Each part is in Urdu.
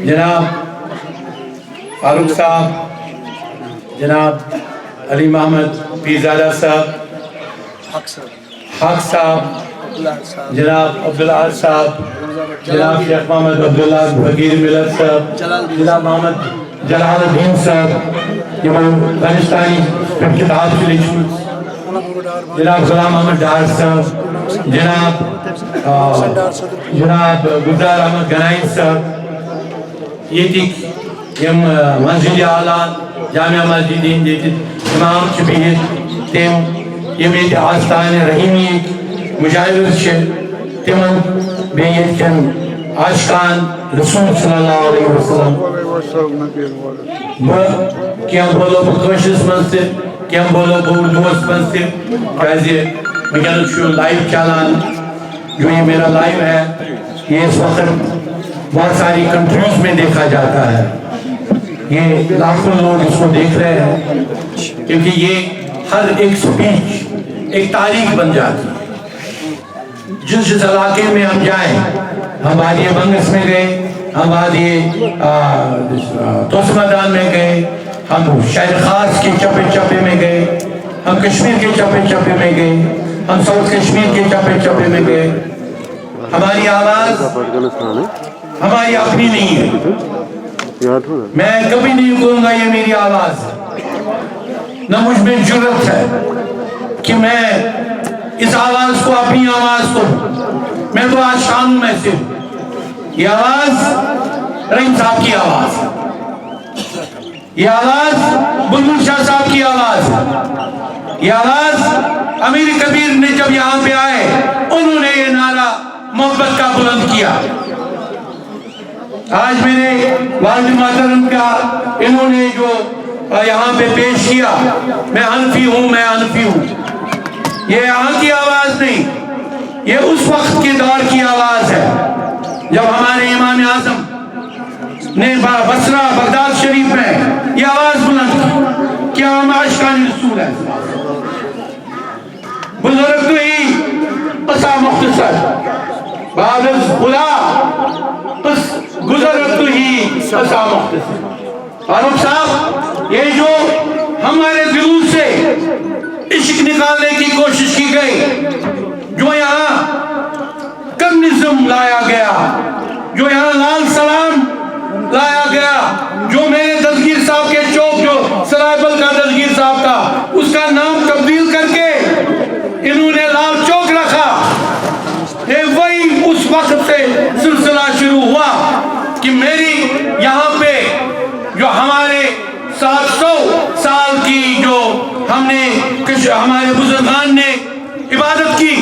جناب فاروق صاحب، جناب علی محمد پیرزادہ صاحب، حق صاحب، جناب عبدالعال صاحب، جناب شیخ محمد عبداللہ فقیر ملت صاحب، جناب محمد جلال الدین صاحب، افغانستانی کتاب سے لکھی، جناب غلام احمد ڈار صاحب، جناب گلزار احمد گنائی صاحب، یم مسجد اعلیٰ جامعہ مسجد امام چھ بہت تم یم یہ آستان رحیمی مجاہد تمن بیتن عاشقان رسول صلی اللہ علیہ وسلم کیم بولو بکوشس منز کیم بولو اردوس منز کیازِ ونکس لائیو چلان جو یہ میرا لائیو ہے یہ اس وقت بہت ساری کنٹریز میں دیکھا جاتا ہے، یہ لاکھوں لوگ اس کو دیکھ رہے ہیں کیونکہ یہ ہر ایک سپیچ ایک تاریخ بن جاتی ہے۔ جس علاقے میں ہم جائیں، ہم وادی بنگس میں گئے، ہم وادی توسہ میدان میں گئے، ہم شہر خاص کے چپے چپے میں گئے، ہم کشمیر کے چپے چپے میں گئے، ہم ساؤتھ کشمیر کے چپے چپے میں گئے، ہماری آواز ہماری اپنی نہیں ہے۔ میں کبھی نہیں کہوں گا یہ میری آواز ہے، نہ مجھ میں جرت ہے کہ میں اس آواز کو اپنی آواز کو، میں تو آج شام میں سے ہوں۔ یہ آواز رحیم صاحب کی آواز ہے، یہ آواز بلبل شاہ صاحب کی آواز ہے، یہ آواز امیر کبیر نے جب یہاں پہ آئے انہوں نے یہ نعرہ محبت کا بلند کیا۔ آج میرے والد محترم کا انہوں نے جو یہاں پہ پیش کیا، میں حنفی ہوں، میں حنفی ہوں، یہ یہاں کی آواز نہیں، یہ اس وقت کے دور کی آواز ہے جب ہمارے امام اعظم نے بصرہ بغداد شریف میں یہ آواز بلند کی کہ ہم عاشقان رسول ہیں۔ بزرگ تو ہی قصہ مختصر بعد از خدا گزرت تو ہی قصہ مختصر۔ فاروق صاحب، یہ جو ہمارے دلوں سے عشق نکالنے کی کوشش کی گئی، جو یہاں کمیونزم لایا گیا، جو یہاں لال سلام لایا گیا، جو میرے دستگیر صاحب کے چوک جو سرائبل کا دستگیر صاحب تھا اس کا نام تبدیل کر کے انہوں نے لال چوک رکھا، یہ وہی اس وقت سے سلسلہ شروع ہوا کہ میری یہاں پہ جو ہمارے 700 سال کی جو ہم نے ہمارے بزرگان نے عبادت کی،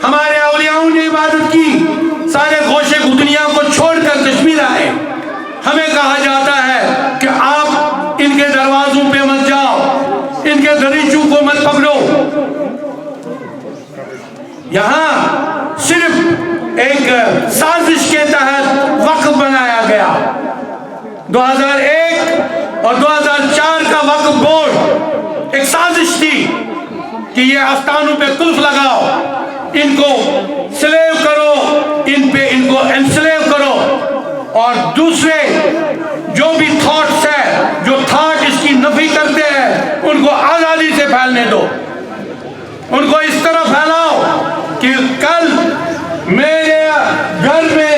ہمارے اولیاء نے عبادت کی، سارے گوشے دنیا کو چھوڑ کر کشمیر آئے، ہمیں کہا جاتا ہے کہ آپ ان کے دروازوں پہ مت جاؤ، ان کے دریچوں کو مت پکڑو۔ یہاں صرف ایک سازش کے تحت وقف بنایا گیا، 2001 اور 2004 کا وقف بورڈ ایک سازش تھی کہ یہ آستانوں پہ قلف لگاؤ، ان کو سلیو کرو، ان کو انسلیو کرو، اور دوسرے جو بھی تھاٹس ہے، جو تھاٹ اس کی نفی کرتے ہیں، ان کو آزادی سے پھیلنے دو، ان کو اس طرح پھیلاؤ کہ کل میرے گھر میں،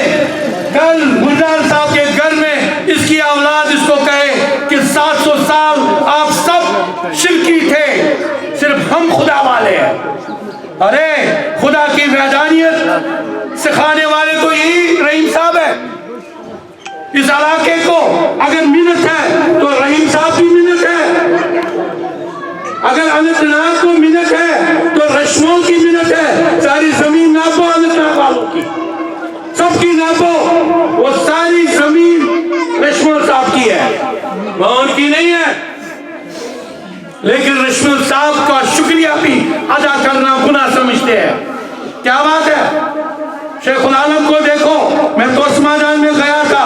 کل گلزار صاحب کے گھر میں اس کی اولاد اس کو کہے کہ 700 سال آپ سب شرکی تھے، صرف ہم خدا والے ہیں۔ ارے خدا کی وحدانیت سکھانے والے تو یہی رحیم صاحب ہے۔ اس علاقے کو اگر منت ہے تو رحیم صاحب کی منت ہے، اگر اننت ناگ کو منت ہے تو رشموں کی منت ہے۔ ساری زمین ناپو اننت ناگ والوں کی، سب کی ناپو، وہ ساری زمین رشموں صاحب کی ہے، وہ ان کی نہیں ہے، لیکن رشموں صاحب کا شکریہ بھی ادا کرنا گناہ سمجھتے ہیں۔ کیا بات ہے؟ شیخ العالم کو دیکھو، میں توسہ میدان میں گیا تھا،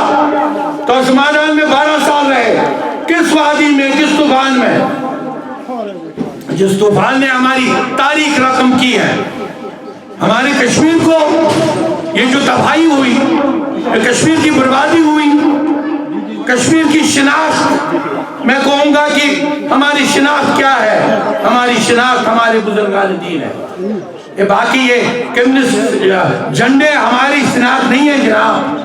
توسہ میدان میں 12 سال رہے، کس وادی میں، کس طوفان میں، جس طوفان نے ہماری تاریخ رقم کی ہے، ہمارے کشمیر کو یہ جو تباہی ہوئی، کشمیر کی بربادی ہوئی، کشمیر کی شناخت میں کہوں گا کہ ہماری شناخت کیا ہے؟ ہماری شناخت ہمارے بزرگان دین ہے. یہ باقی یہ کمیونسٹ جھنڈے ہماری شناخت نہیں ہے جناب.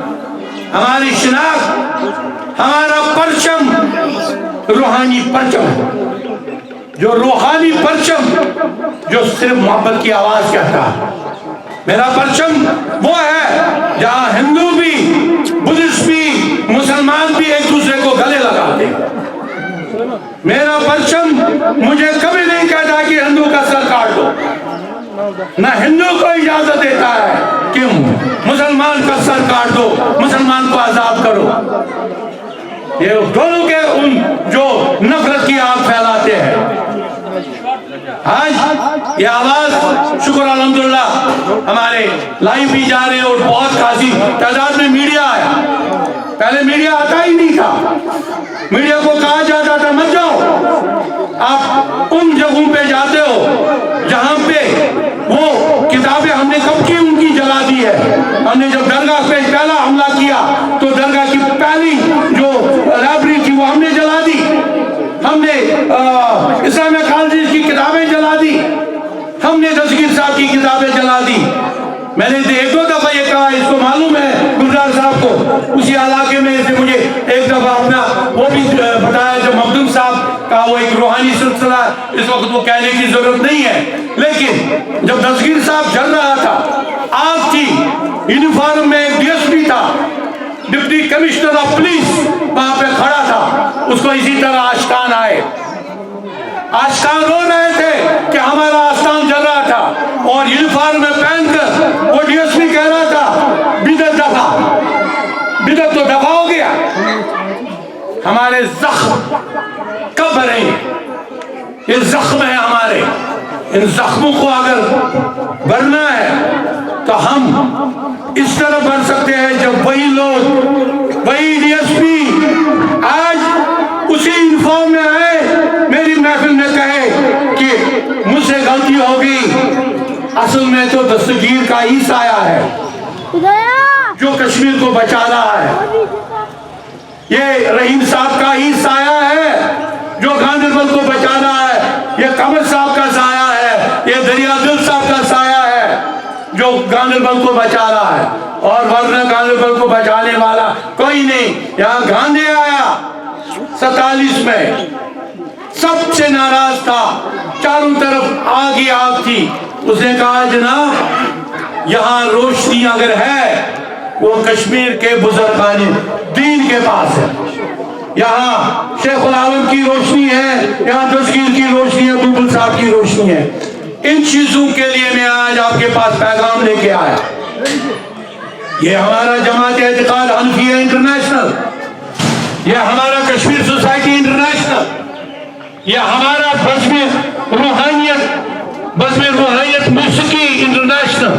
ہماری شناخت ہمارا پرچم روحانی پرچم ہے، جو روحانی پرچم جو صرف محبت کی آواز کہتا ہے. میرا پرچم وہ ہے جہاں ہندو بھی، بدھسٹ بھی، مسلمان بھی ایک دوسرے کو گلے لگاتے ہیں. میرا پرچم مجھے کبھی نہیں کہتا کہ ہندو کا سر کاٹ دو، نہ ہندو کو اجازت دیتا ہے کہ مسلمان کا سر کاٹ دو، مسلمان کو عذاب کرو. یہ دونوں کے ان جو نفرت کی آگ پھیلاتے ہیں. آج یہ آواز شکر الحمدللہ ہمارے لائیو بھی جا رہے ہیں اور بہت خاصی تعداد میں میڈیا آیا. پہلے میڈیا آتا ہی نہیں تھا. میڈیا کو کہا جاتا تھا مت جاؤ، آپ ان جگہوں پہ جاتے ہو جہاں پہ وہ کتابیں ہم نے کب کی ان کی جلا دی ہے. ہم نے جب درگاہ پہ پہلا حملہ کیا تو درگاہ کی پہلی جو لائبریری تھی وہ ہم نے جلا دی. ہم نے اسلامیہ کالجز کی کتابیں جلا دی. ہم نے دستگیر صاحب کی کتابیں جلا دی. میں نے ایک دو دفعہ یہ کہا، اس کو معلوم ہے گلزار صاحب کو، اسی علاقے میں سے مجھے ایک دفعہ اپنا وہ بھی بتایا جو مخدوم صاحب کا وہ ایک روحانی سلسلہ، اس وقت وہ کہنے کی ضرورت نہیں ہے. لیکن جب دستگیر صاحب جل رہا تھا، آگ تھی، یونیفارم میں ایک ڈی ایس پی تھا، ڈپٹی کمشنر آف پولیس وہاں پہ کھڑا تھا. اس کو اسی طرح آشکان آئے، آشکان رو رہے تھے کہ ہمارا آستان جل رہا تھا، اور یونیفارم میں پہن کر وہ ڈی ایس پی کہہ رہا تھا بدعت دفع. بدعت تو دفع ہو گیا. ہمارے زخم کب بھریں گے؟ یہ زخم ہے ہمارے. ان زخموں کو اگر بھرنا ہے تو ہم اس طرح بھر سکتے ہیں جب وہی لوگ، وہی ڈی ایس پی آج اسی یونیفارم میں آئے، میری محفل میں کہے کہ مجھ سے غلطی ہوگی. اصل میں تو دستگیر کا ہی سایہ ہے جو کشمیر کو بچا رہا ہے. یہ رحیم صاحب کا ہی سایہ ہے جو گاندربل کو بچا رہا ہے. یہ قمر صاحب کا سایہ ہے، یہ دریا دل صاحب کا سایہ ہے جو گاندربل کو بچا رہا ہے. اور ورنہ گاندربل کو بچانے والا کوئی نہیں. یہاں گاندھی آیا 47 میں، سب سے ناراض تھا، چاروں طرف آگ ہی آگ تھی. اس نے کہا جناب یہاں روشنی اگر ہے وہ کشمیر کے بزرگان دین کے پاس ہے. یہاں شیخ العالم کی روشنی ہے، یہاں دستگیر کی روشنی ہے، بلبل صاحب کی روشنی ہے. ان چیزوں کے لیے میں آج آپ کے پاس پیغام لے کے آیا. یہ ہمارا جماعت اعتقاد حنفیہ انٹرنیشنل، یہ ہمارا کشمیر سوسائٹی انٹرنیشنل، یہ ہمارا بزم روحانیت موسیقی انٹرنیشنل،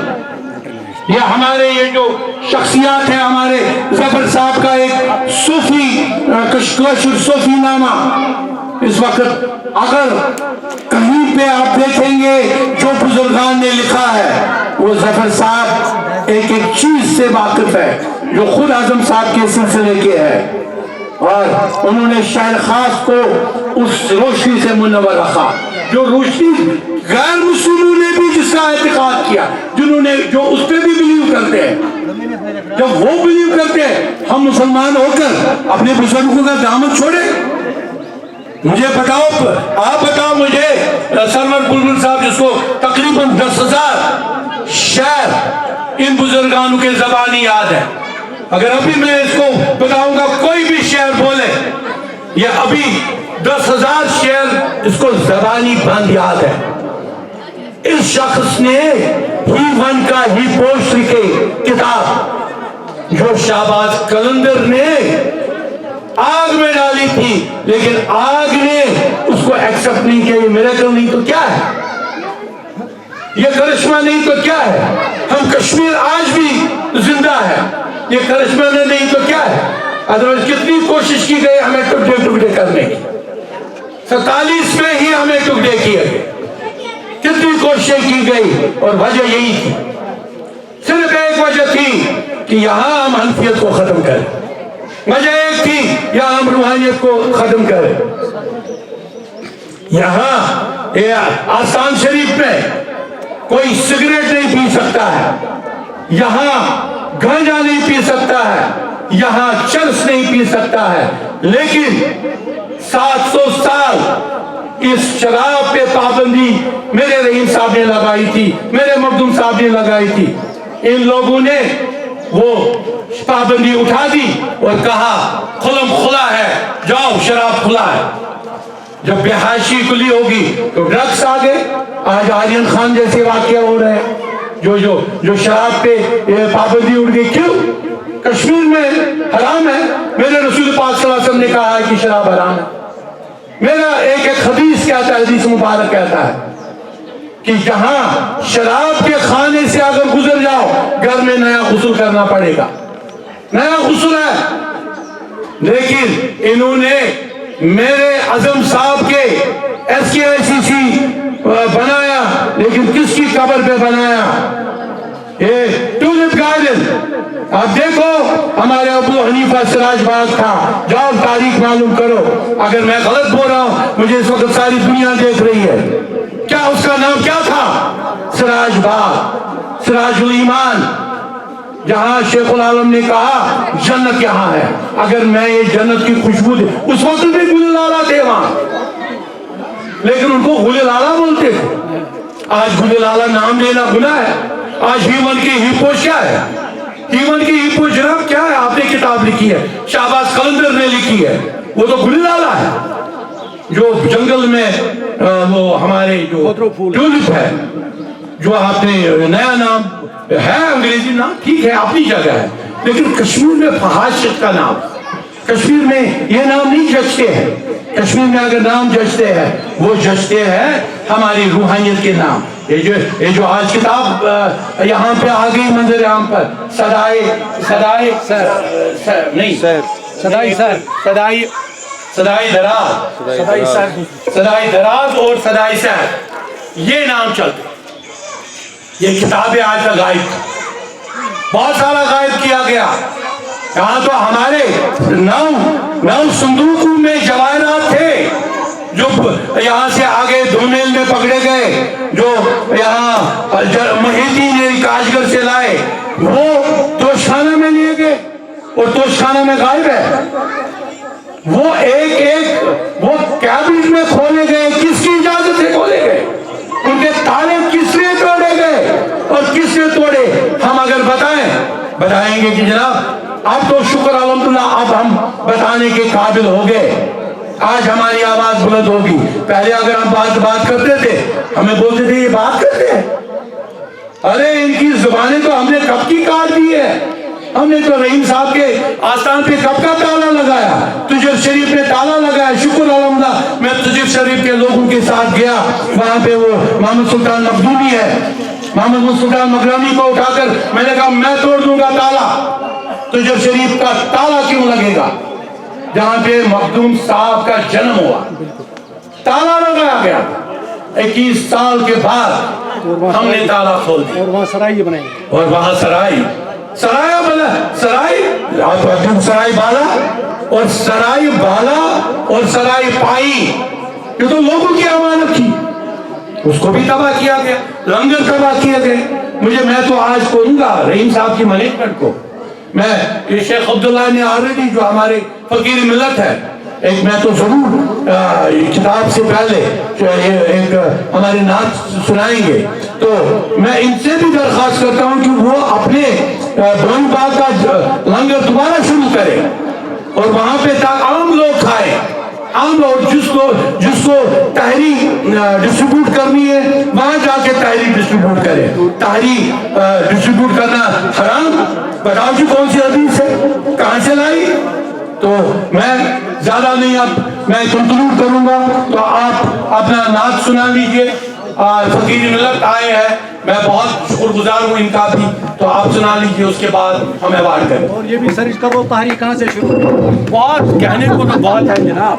یہ ہمارے یہ جو شخصیات ہیں، ہمارے ظفر صاحب کا ایک صوفی کشکوشر صوفی نامہ. اس وقت اگر کہیں پہ آپ دیکھیں گے جو بزرگان نے لکھا ہے، وہ ظفر صاحب ایک ایک چیز سے واقف ہے جو خود اعظم صاحب کے سلسلے کے ہے، اور انہوں نے شاعر خاص کو اس روشنی سے منور رکھا جو روشنی غیر مسلموں نے بھی جس کا اعتقاد کیا، جنہوں نے جو اس پہ بھی بلیو کرتے ہیں. جب وہ بلیو کرتے ہیں، ہم مسلمان ہو کر اپنے بزرگوں کا دامن چھوڑے. مجھے بتاؤ، آپ بتاؤ مجھے، سرور بلبل صاحب جس کو تقریباً 10,000 شعر ان بزرگانوں کے زبانی یاد ہے، اگر ابھی میں اس کو بتاؤں گا کوئی بھی شعر بولے، یہ ابھی 10,000 شعر اس کو زبانی بند یاد ہے. اس شخص نے ہی ون کا ہی پوسٹ لکھے کتاب جو شہباز قلندر نے آگ میں ڈالی تھی، لیکن آگ نے اس کو ایکسپٹ نہیں کیا. یہ میریکل نہیں تو کیا ہے؟ یہ کرشمہ نہیں تو کیا ہے؟ ہم کشمیر آج بھی زندہ ہے، یہ کرشمہ نہیں تو کیا ہے؟ ادروائز کتنی کوشش کی گئی ہمیں ٹکڑے کرنے کی، 47 میں ہی ہمیں ٹکڑے کیے گئے. کتنی کوششیں کی گئی اور وجہ یہی تھی، صرف ایک وجہ تھی کہ یہاں ہم حنفیت کو ختم کریں. وجہ ایک تھی یا ہم روحانیت کو ختم کریں. یہاں آستان شریف میں کوئی سگریٹ نہیں پی سکتا ہے, یہاں گانجا نہیں پی سکتا ہے, یہاں چرس نہیں پی سکتا ہے, لیکن 700 سال اس شراب پہ پابندی میرے رحیم صاحب نے لگائی تھی, میرے مخدوم صاحب نے لگائی تھی. ان لوگوں نے وہ پابندی اٹھا دی اور کہا خلم کھلا ہے, جاؤ شراب کھلا ہے. جب بحاشی کلی ہوگی تو ڈرگس آگے. آج آرین خان جیسے واقعہ ہو رہے ہیں, جو شراب پہ پابندی اٹھ گئی. کیوں؟ کشمیر میں حرام ہے. میرے رسول پاک صلی اللہ علیہ وسلم نے کہا ہے کہ شراب حرام ہے. میرا ایک حدیث کہتا ہے, حدیث مبارک کہتا ہے کہ جہاں شراب کے خانے سے اگر گزر جاؤ گھر میں نیا غسل کرنا پڑے گا. نیا غسل ہے. لیکن انہوں نے میرے اعظم صاحب کے SKICC بنایا, لیکن کس کی قبر پہ بنایا؟ یہ ٹولپ گارڈن. آپ دیکھو ہمارے ابو حنیفہ سراج باغ تھا, جاؤ تاریخ معلوم کرو. اگر میں غلط بول رہا ہوں, مجھے اس وقت ساری دنیا دیکھ رہی ہے. کیا اس کا نام کیا تھا؟ سراج باغ, سراج الایمان, جہاں شیخ العالم نے کہا جنت یہاں ہے. اگر میں یہ جنت کی خوشبو دے, اس وقت بھی گل لالا تھے وہاں, لیکن ان کو گل لالا بولتے تھے. آج گل لالا نام لینا گناہ ہے. آج ہیمن کی ہیپوش کیا ہے؟ ہیمن کی ہیپوش جناب کیا ہے؟ آپ نے کتاب لکھی ہے, شہباز قلندر نے لکھی ہے. وہ تو گل لالا ہے جو جنگل میں وہ ہمارے جو ٹولپ ہے, جو آپ نے نیا نام ہے, انگریزی نام ٹھیک ہے اپنی جگہ ہے, لیکن کشمیر میں فحاشت کا نام, کشمیر میں یہ نام نہیں جچتے ہیں. کشمیر میں اگر نام جچتے ہیں وہ جچتے ہیں ہماری روحانیت کے نام. یہ جو آج کتاب یہاں پہ آ گئی منظر عام پر, صدائے دراز اور صدائے سحر, یہ نام چلتے. یہ کتابیں آج کا غائب, بہت سارا غائب کیا گیا. یہاں تو ہمارے 9 صندوقوں میں جواہرات تھے جو یہاں سے آگے دھومیل میں پکڑے گئے, جو یہاں محیطی نے کاشگر سے لائے, وہ توشخانہ میں لیے گئے اور توشخانہ میں غائب ہے. وہ ایک وہ کیبنٹ میں کھولے گئے, کس کی اجازت سے کھولے گئے؟ ان کے تالے کس لیے توڑے گئے اور کس نے توڑے؟ ہم اگر بتائیں گے کہ جناب اب تو شکر الحمدللہ اب ہم بتانے کے قابل ہو گئے, آج ہماری آواز بلند ہوگی. پہلے اگر ہم بات کرتے تھے, ہمیں بولتے تھے یہ بات کرتے ہیں, ارے ان کی زبانیں تو ہم نے کب کی کاٹ دی ہے. ہم نے تو رحیم صاحب کے آستان پہ کب کا تالا لگایا, تجھر شریف میں تالا لگایا. شکر الحمدللہ میں تجھر شریف کے لوگوں کے ساتھ گیا, وہاں پہ وہ محمد سلطان مخدومی ہے, محمد سلطان مخدومی کو اٹھا کر میں نے کہا میں توڑ دوں گا تالا. تجھر شریف کا تالا کیوں لگے گا جہاں پہ مخدوم صاحب کا جنم ہوا؟ تالا لگایا گیا. 21 سال کے بعد ہم نے تالا کھول دیا, اور وہاں سرائی بنائی, اور وہاں سرائی بنا. سرائی بالا اور سرائی پائی, یہ تو لوگوں کی امانت تھی, اس کو بھی تباہ کیا گیا, لنگر تباہ کیے گئے. میں تو آج کہوں گا رحیم صاحب کی مینجمنٹ کو, میں شیخ عبداللہ نے آلریڈی جو ہمارے فقیر ملت ہے, ایک میں تو ضرور کتاب سے پہلے ایک ہمارے نعت سنائیں گے, تو میں ان سے بھی درخواست کرتا ہوں کہ وہ اپنے بروئی باغ کا لنگر دوبارہ شروع کرے اور وہاں پہ عام لوگ کھائیں. عام لوگ جس کو تحری ڈسٹریبیوٹ کرنی ہے وہاں جا کے تحری ڈسٹریبیوٹ کرے. تحری ڈسٹریبیوٹ کرنا حرام, بتاؤ جی کون سی حدیث ہے, کہاں سے لائی؟ تو میں زیادہ نہیں, اب میں کنکلوڈ کروں گا, تو آپ اپنا نعت سنا لیجئے. فقیر ملت آئے ہیں, میں بہت شکر گزار ہوں ان کا بھی, تو آپ سنا لیجئے, اس کے بعد ہمیں وارڈ کریں. اور یہ بھی سر اس کا وہ تحریک کہاں سے شروع ہوئی؟ بہت کہنے کو تو بہت ہے جناب.